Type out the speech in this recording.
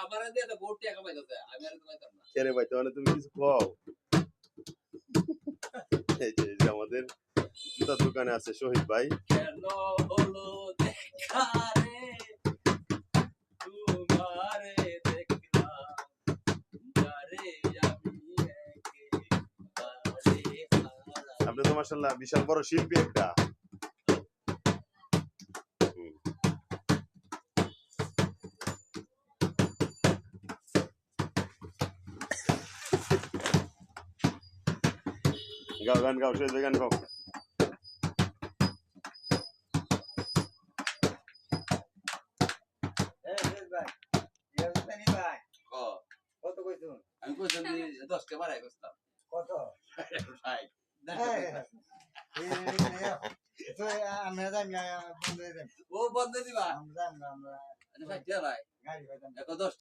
আমারে দিয়ে তো বহুত টাকা পাইতেছে আমি আর পাইতাম না কে রে ভাই তাহলে তুমি কিছু খাও এই যে আমাদের জুতা দোকানে আছে শহীদ ভাই কেন হলো দেখা রে তোমারে দেখলাম যারে আমি একেবারে আপনি তো মাশাআল্লাহ বিশাল বড় শিল্পী একটা গাও গান গাও শহীদ ভাই গান গাও কত কইছুন আমি কইছুন 10 কে বাড়াই কইতাম কত ভাই ও বন্ধ দিবা আমরা 60 টাকা ভাই গাড়ি ভাই 10